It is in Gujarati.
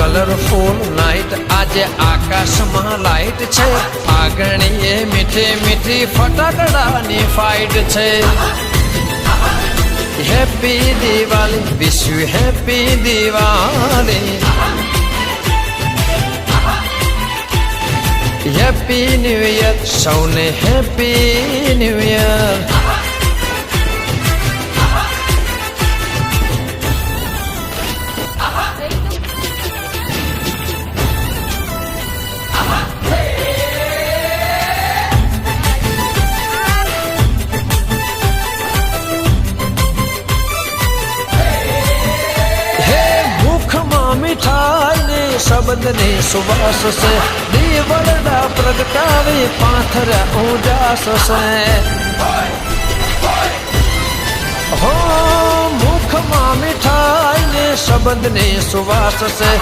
કલરફુલ નાઇટ આજે આકાશમાં લાઈટ છે આગણીએ મીઠી મીઠી ફટાકડાની ફાઇટ છે happy Diwali wish you happy Diwali happy new year સૌને હેપી ન્યુ યર મીઠાઈ ને શબ્દ ને સુવાસ છે દીવડા પ્રગટાવે પાથરા ઉજાસ છે હો મુખમાં મીઠાઈ ને શબ્દ ને સુવાસ છે